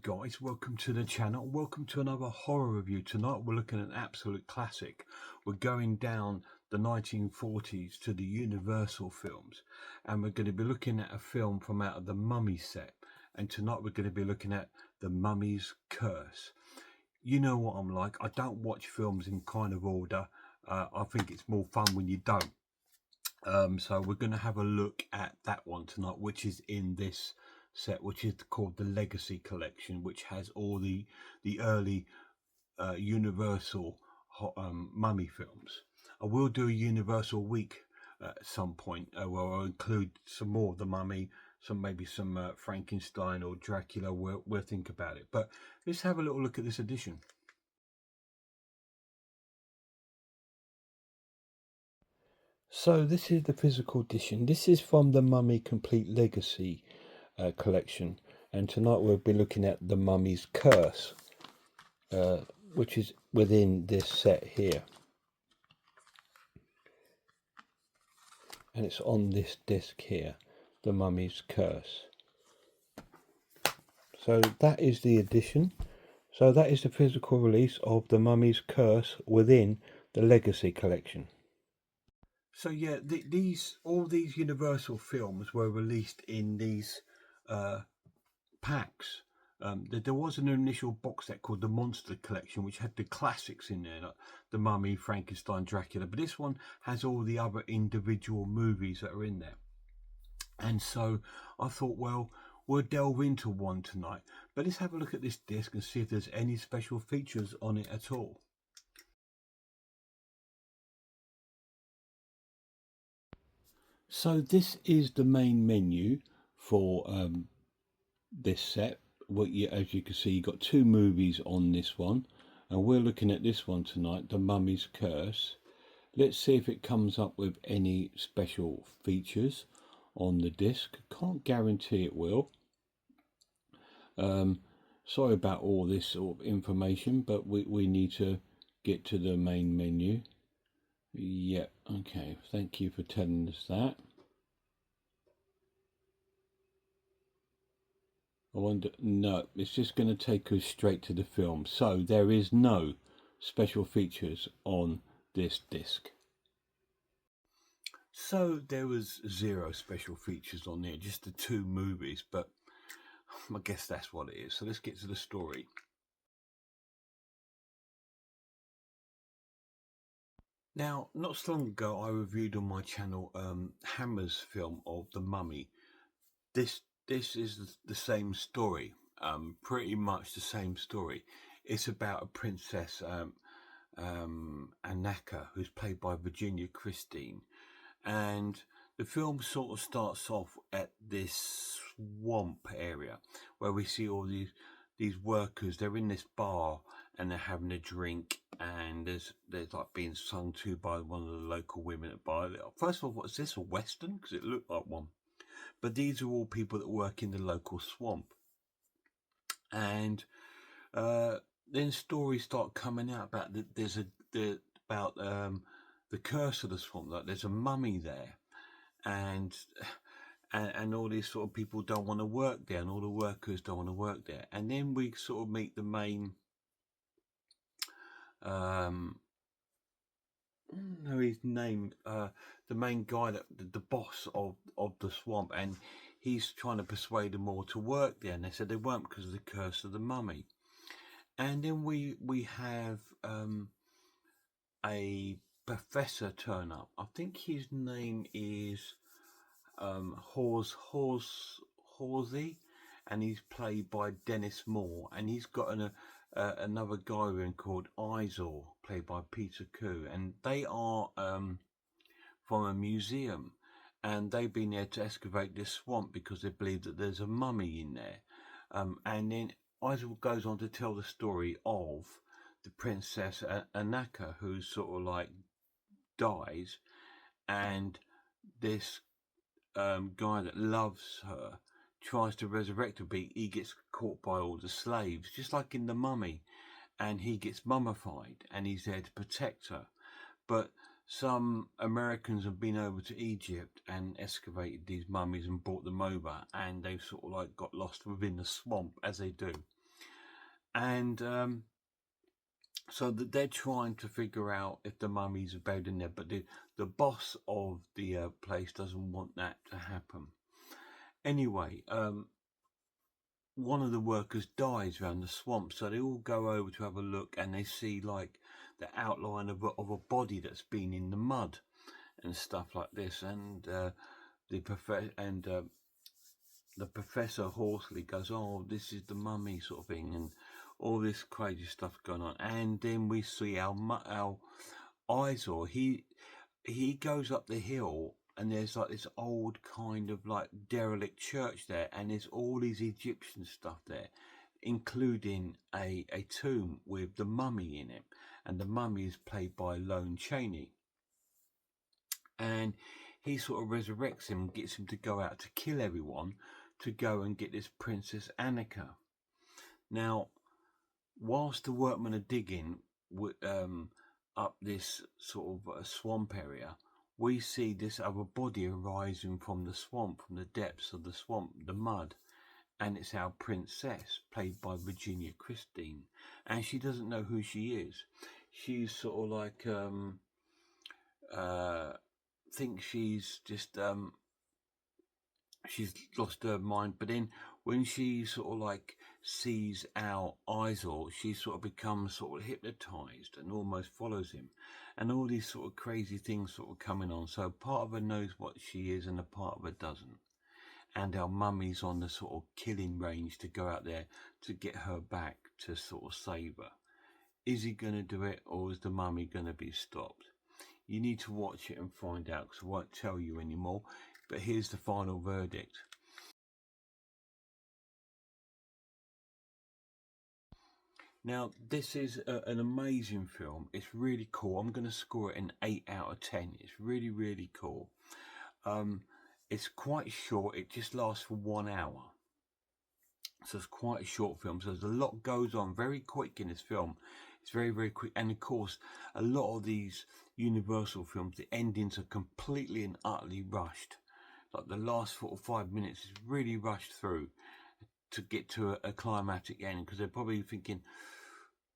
Hello guys, welcome to the channel. Welcome to another horror review. Tonight we're looking at an absolute classic. We're going down the 1940s to the Universal films, and we're going to be looking at a film from out of the Mummy set. And tonight we're going to be looking at The Mummy's Curse. You know what I'm like, I don't watch films in kind of order. I think it's more fun when you don't. So we're going to have a look at that one tonight, which is in this set, which is called the Legacy Collection, which has all the early Universal Mummy films. I will do a Universal week at some point where I'll include some more of the Mummy, maybe some Frankenstein or Dracula. We'll think about it, but let's have a little look at this edition. So this is the physical edition. This is from the Mummy Complete Legacy collection, and tonight we'll be looking at The Mummy's Curse, which is within this set here, and it's on this disc here, The Mummy's Curse. So that is the edition. So that is the physical release of The Mummy's Curse within the Legacy collection. So yeah, all these Universal films were released in these packs. There was an initial box set called the Monster Collection, which had the classics in there, like the Mummy, Frankenstein, Dracula. But this one has all the other individual movies that are in there. And so I thought, well, we'll delve into one tonight. But let's have a look at this disc and see if there's any special features on it at all. So this is the main menu for this set. As you can see, you've got two movies on this one, and we're looking at this one tonight, The Mummy's Curse. Let's see if it comes up with any special features on the disc. Can't guarantee it will. Sorry about all this sort of information, but we need to get to the main menu. Yeah, okay, thank you for telling us that. I wonder, no, it's just going to take us straight to the film. So there is no special features on this disc. So there was 0 special features on there, just the two movies, but I guess that's what it is. So let's get to the story. Now, not so long ago, I reviewed on my channel Hammer's film of The Mummy. This is the same story, pretty much the same story. It's about a princess, Anaka, who's played by Virginia Christine, and the film sort of starts off at this swamp area where we see all these workers. They're in this bar and they're having a drink, and there's like being sung to by one of the local women at the bar. First of all, what's this, a western? Because it looked like one. But these are all people that work in the local swamp, and then stories start coming out about the curse of the swamp. Like there's a mummy there, and all these sort of people don't want to work there, and all the workers don't want to work there. And then we sort of meet the main know his name, the main guy, that the boss of the swamp, and he's trying to persuade them all to work there, and they said they won't because of the curse of the mummy. And then we have a professor turn up. I think his name is Horsey, and he's played by Dennis Moore, and he's got another guy in called Izor, played by Peter Koo, and they are from a museum, and they've been there to excavate this swamp because they believe that there's a mummy in there. And then Izor goes on to tell the story of the princess Anaka, who sort of like dies, and this guy that loves her tries to resurrect her, but he gets caught by all the slaves, just like in the Mummy, and he gets mummified, and he's there to protect her. But some Americans have been over to Egypt and excavated these mummies and brought them over, and they've sort of like got lost within the swamp, as they do. And so that they're trying to figure out if the mummies are buried in there, but the boss of the place doesn't want that to happen. Anyway, one of the workers dies around the swamp, so they all go over to have a look, and they see like the outline of a body that's been in the mud and stuff like this. And the professor Horsley goes, "Oh, this is the mummy," sort of thing, and all this crazy stuff going on. And then we see our Izor. He goes up the hill, and there's like this old kind of like derelict church there, and there's all these Egyptian stuff there, including a tomb with the mummy in it, and the mummy is played by Lon Chaney. And he sort of resurrects him and gets him to go out to kill everyone to go and get this Princess Annika. Now, whilst the workmen are digging up this sort of swamp area, we see this other body arising from the swamp, from the depths of the swamp, the mud, and it's our princess, played by Virginia Christine, and she doesn't know who she is. She's sort of like thinks she's just she's lost her mind, but then when she sort of like sees our Izor, she sort of becomes sort of hypnotized and almost follows him, and all these sort of crazy things sort of coming on. So part of her knows what she is and a part of her doesn't, and our mummy's on the sort of killing range to go out there to get her back to sort of save her. Is he going to do it, or is the mummy going to be stopped? You need to watch it and find out, because I won't tell you anymore. But here's the final verdict. Now, this is an amazing film. It's really cool. I'm going to score it an 8 out of 10. It's really, really cool. It's quite short. It just lasts for 1 hour. So it's quite a short film. So there's a lot goes on very quick in this film. It's very, very quick. And of course, a lot of these Universal films, the endings are completely and utterly rushed. Like the last 45 minutes is really rushed through to get to a climatic end, because they're probably thinking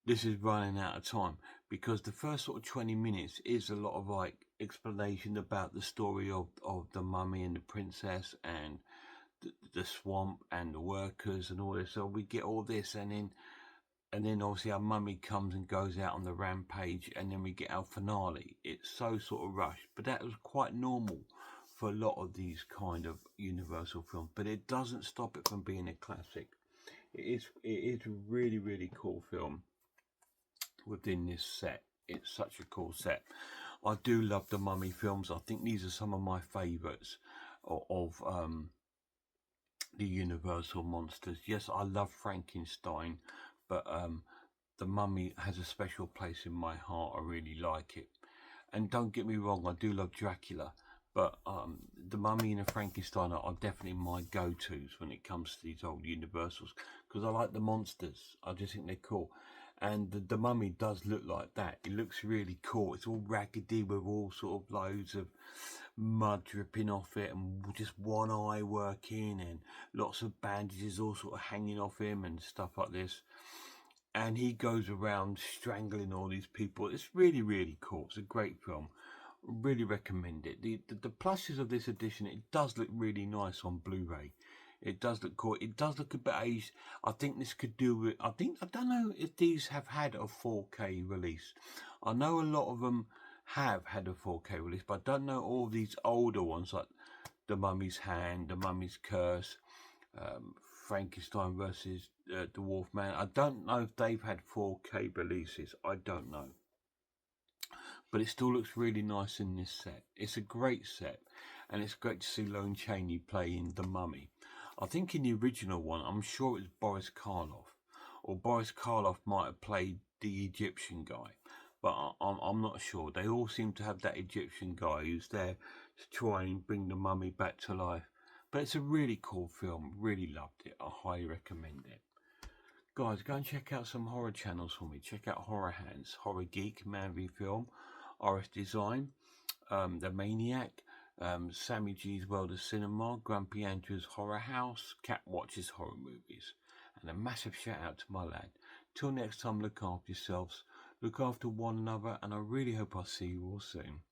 this is running out of time, because the first sort of 20 minutes is a lot of like explanation about the story of the mummy and the princess and the swamp and the workers and all this. So we get all this, and then obviously our mummy comes and goes out on the rampage, and then we get our finale. It's so sort of rushed, but that was quite normal for a lot of these kind of Universal films, but it doesn't stop it from being a classic. It is a really, really cool film within this set. It's such a cool set. I do love the Mummy films. I think these are some of my favourites of the Universal monsters. Yes, I love Frankenstein, but the Mummy has a special place in my heart. I really like it. And don't get me wrong, I do love Dracula, but the Mummy and the Frankenstein are definitely my go-tos when it comes to these old Universals, because I like the monsters. I just think they're cool. And the Mummy does look like that. It looks really cool. It's all raggedy with all sort of loads of mud dripping off it and just one eye working and lots of bandages all sort of hanging off him and stuff like this. And he goes around strangling all these people. It's really, really cool. It's a great film. Really recommend it. The pluses of this edition, it does look really nice on Blu-ray. It does look cool. It does look a bit aged. I think this could do with, I don't know if these have had a 4K release. I know a lot of them have had a 4K release, but I don't know all these older ones like The Mummy's Hand, The Mummy's Curse, Frankenstein versus the Wolfman. I don't know if they've had 4K releases. I don't know. But it still looks really nice in this set. It's a great set, and it's great to see Lon Chaney playing the Mummy. I think in the original one, I'm sure it was Boris Karloff, or Boris Karloff might have played the Egyptian guy, but I'm not sure. They all seem to have that Egyptian guy who's there to try and bring the Mummy back to life. But it's a really cool film. Really loved it. I highly recommend it. Guys, go and check out some horror channels for me. Check out Horror Hands, Horror Geek, Man v Film, RS Design, The Maniac, Sammy G's World of Cinema, Grumpy Andrew's Horror House, Cat Watches Horror Movies. And a massive shout out to my lad, Till next time, look after yourselves, look after one another, and I really hope I'll see you all soon.